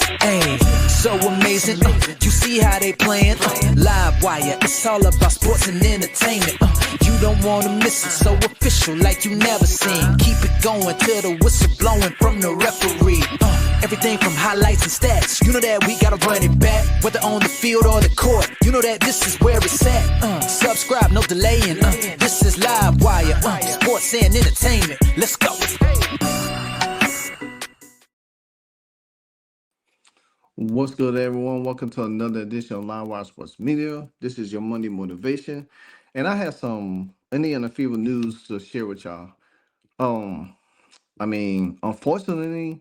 Hey, so amazing. You see how they playing? Live wire, it's all about sports and entertainment. You don't wanna miss it, so official like you never seen. Keep it going till the whistle blowing from the referee. Everything from highlights and stats, you know that we gotta run it back. Whether on the field or the court, you know that this is where it's at. Subscribe, no delaying. This is Live Wire, sports and entertainment. Let's go. What's good, everyone? Welcome to another edition of Live Wire Sports Media. This is your Monday motivation, and I have some Indiana Fever news to share with y'all. Unfortunately,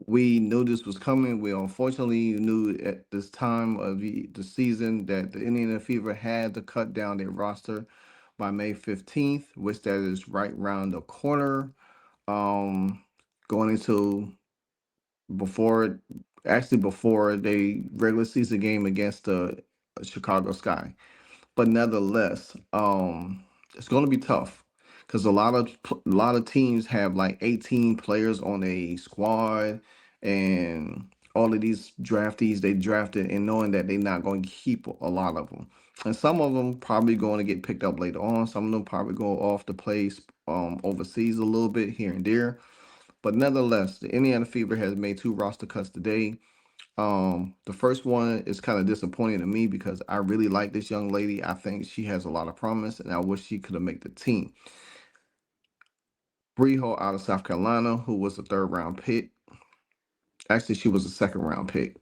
we knew this was coming. We unfortunately knew at this time of the season that the Indiana Fever had to cut down their roster by May 15th, which that is right around the corner. Going into before before the regular season game against the Chicago Sky. But nevertheless, it's going to be tough because a lot of teams have like 18 players on a squad, and all of these draftees they drafted, and knowing that they're not going to keep a lot of them, and some of them probably going to get picked up later on. Some of them probably go off the place overseas a little bit here and there. But nevertheless, the Indiana Fever has made two roster cuts today. The first one is kind of disappointing to me because I really like this young lady. I think she has a lot of promise, and I wish she could have made the team. Bree Hall out of South Carolina, who was a third round pick. Actually, she was a second round pick.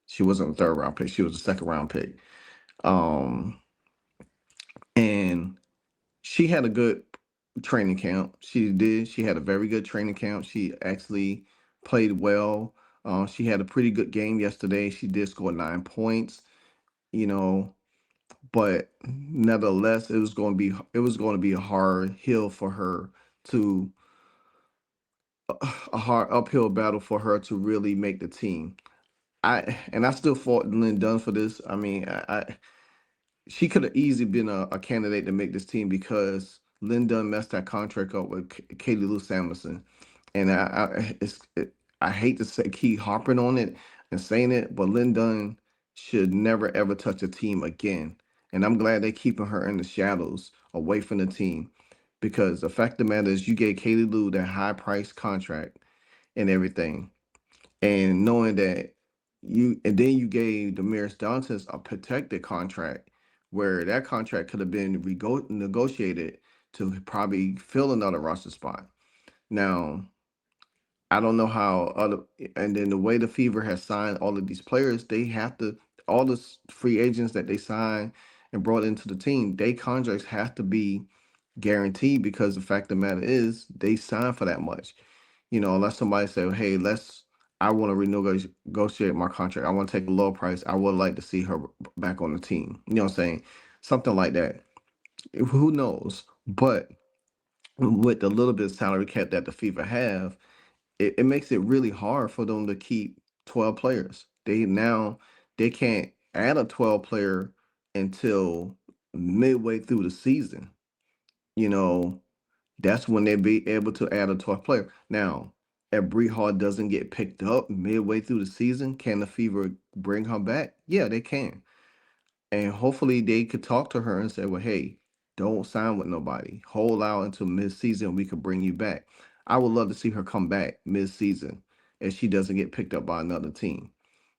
She wasn't a third round pick. She was a second round pick. Um, and she had a good training camp. She did. She had a very good training camp. She actually played well. She had a pretty good game yesterday. She did score 9 points. You know, but nevertheless, it was going to be a hard hill for her to a hard uphill battle for her to really make the team. I still fought Lynn Dunn for this. She could have easily been a candidate to make this team because Lynn Dunn messed that contract up with Katie Lou Samuelson, and I hate to say keep harping on it and saying it, but Lynn Dunn should never ever touch a team again. And I'm glad they're keeping her in the shadows, away from the team, because the fact of the matter is, you gave Katie Lou that high price contract and everything, and knowing that and then you gave Damaris Dantas a protected contract, where that contract could have been negotiated to probably fill another roster spot. Now, I don't know how other, and then the way the Fever has signed all of these players, they have to, all the free agents that they signed and brought into the team, they contracts have to be guaranteed, because the fact of the matter is they signed for that much. Unless somebody say, hey, I want to renegotiate my contract. I want to take a low price. I would like to see her back on the team. You know what I'm saying? Something like that. Who knows? But with the little bit of salary cap that the Fever have, it makes it really hard for them to keep 12 players. They can't add a 12 player until midway through the season. You know, that's when they'll be able to add a 12th player. Now, if Bree Hall doesn't get picked up midway through the season, can the Fever bring her back? Yeah, they can. And hopefully they could talk to her and say, well, hey, don't sign with nobody. Hold out until mid-season. We could bring you back. I would love to see her come back mid-season if she doesn't get picked up by another team,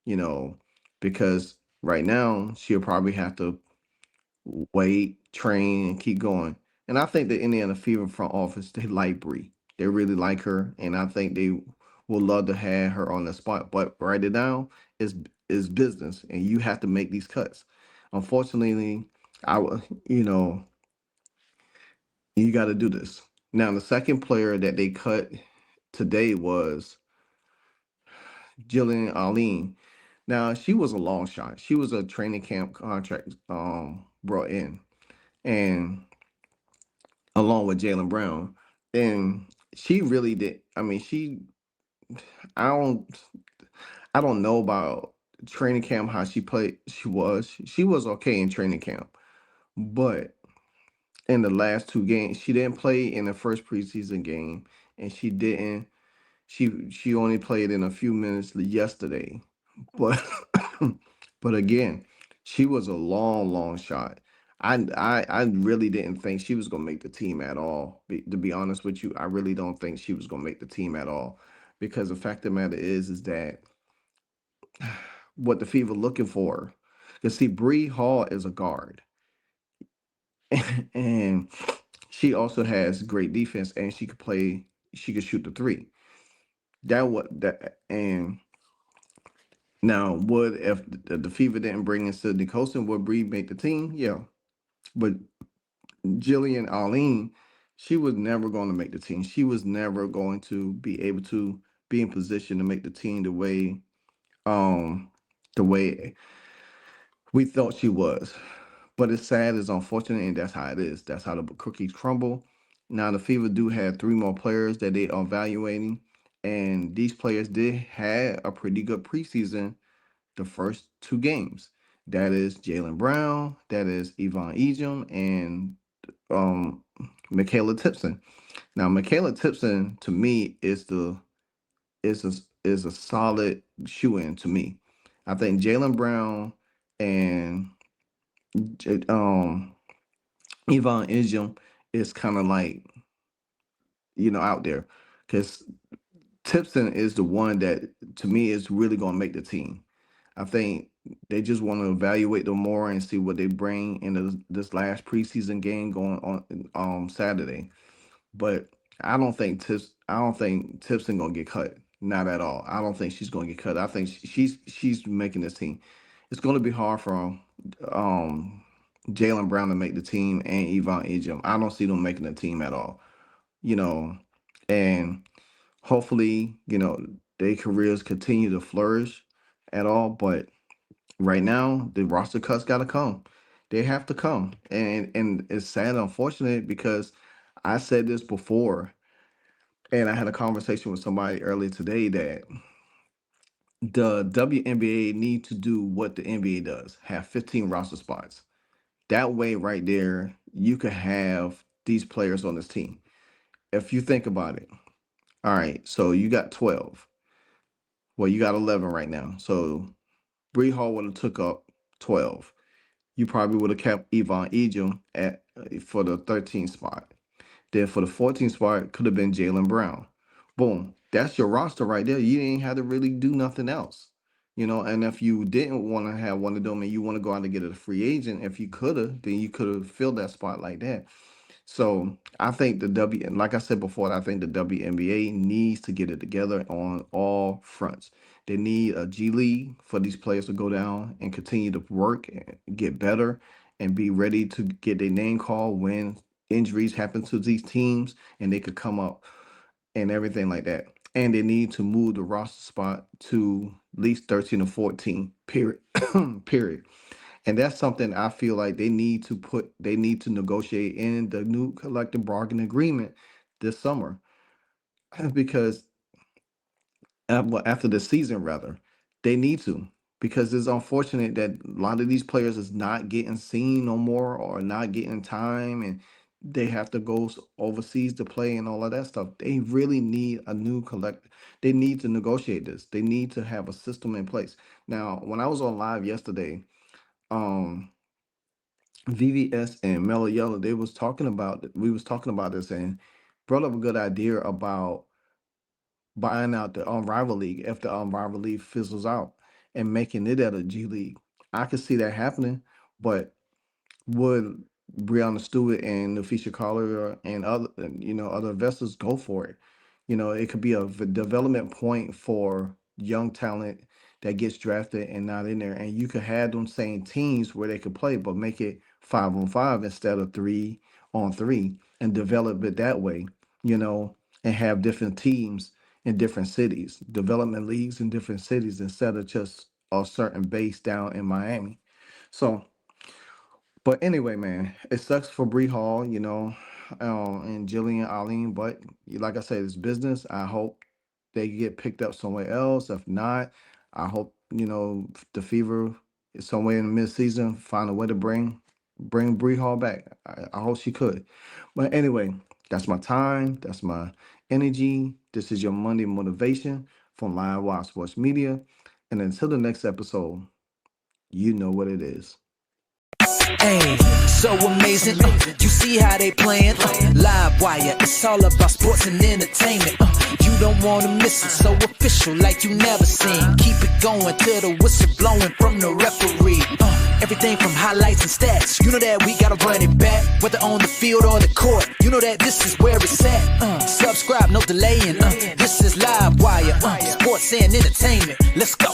you know, because right now she'll probably have to wait, train, and keep going. And I think the Indiana Fever front office, they like Bree. They really like her, and I think they would love to have her on the spot. But right now is business, and you have to make these cuts. Unfortunately, you know, you got to do this. Now, the second player that they cut today was Jillian Alleyne. Now, she was a long shot. She was a training camp contract brought in, and along with Jalen Brown. And she really did. I don't, I don't know about training camp how she played. She was okay in training camp, but in the last two games, she didn't play in the first preseason game, and she didn't. She only played in a few minutes yesterday. But but again, she was a long shot. I really didn't think she was gonna make the team at all. To be honest with you, I really don't think she was gonna make the team at all, because the fact of the matter is that what the Fever looking for. You see, Bree Hall is a guard, and she also has great defense, and she could play. She could shoot the three. That what that and now would if the Fever didn't bring in Sydney Colson, would Bree make the team? Yeah, but Jillian Alleyne, she was never going to make the team. She was never going to be able to be in position to make the team um the way we thought she was. But it's sad, it's unfortunate, and that's how it is. That's how the cookies crumble. Now the Fever do have three more players that they are evaluating, and these players did have a pretty good preseason the first two games. That is Jalen Brown, that is Yvonne Ejim, and um Michaela Tipson. Now Michaela Tipson to me is a is a solid shoe in to me. I think Jalen Brown and Yvonne Ejim is kind of like, out there, because Tipson is the one that to me is really going to make the team. I think they just want to evaluate them more and see what they bring in this last preseason game going on Saturday. But I don't think Tipson gonna get cut. Not at all. I don't think she's gonna get cut. I think she's making this team. It's gonna be hard for um Jalen Brown to make the team and Yvonne Ejim. I don't see them making the team at all. You know, and hopefully, their careers continue to flourish at all. But right now, the roster cuts gotta come. They have to come. And it's sad and unfortunate because I said this before, and I had a conversation with somebody earlier today that the WNBA need to do what the NBA does, have 15 roster spots. That way, right there, you could have these players on this team. If you think about it, all right, so you got 12. Well, you got 11 right now. So Bree Hall would have took up 12. You probably would have kept Yvonne Ejim at for the 13th spot. Then for the 14th spot, it could have been Jalen Brown. Boom. That's your roster right there. You didn't have to really do nothing else. And if you didn't want to have one of them and you want to go out and get a free agent, if you could have, then you could have filled that spot like that. So I think and like I said before, I think the WNBA needs to get it together on all fronts. They need a G League for these players to go down and continue to work and get better and be ready to get their name called when injuries happen to these teams and they could come up and everything like that. And they need to move the roster spot to at least 13 or 14, period. Period. And that's something I feel like they need to negotiate in the new collective bargaining agreement this summer. Because well, after the season rather, they need to, because it's unfortunate that a lot of these players is not getting seen no more or not getting time, and they have to go overseas to play and all of that stuff. They really need a new collect. They need to negotiate this. They need to have a system in place. Now, when I was on live yesterday, um VVS and Mellow Yellow, we was talking about this and brought up a good idea about buying out the rival league if the rival league fizzles out and making it at a G League. I could see that happening, but would Brianna Stewart and Nafisha Collier and other investors go for it? It could be a development point for young talent that gets drafted and not in there, and you could have them same teams where they could play, but make it 5-on-5 instead of 3-on-3, and develop it that way. You know, and have different teams in different cities, development leagues in different cities instead of just a certain base down in Miami. So but anyway, man, it sucks for Bree Hall, and Jillian Alleyne. But like I said, it's business. I hope they get picked up somewhere else. If not, I hope the Fever is somewhere in the midseason find a way to bring Bree Hall back. I hope she could. But anyway, that's my time. That's my energy. This is your Monday motivation from Live Wild Sports Media. And until the next episode, you know what it is. Hey, so amazing. You see how they playing? Live wire, it's all about sports and entertainment. You don't wanna miss it, so official like you never seen. Keep it going till the whistle blowing from the referee. Everything from highlights and stats, you know that we gotta run it back. Whether on the field or the court, you know that this is where it's at. Subscribe, no delaying. This is Live Wire, sports and entertainment. Let's go.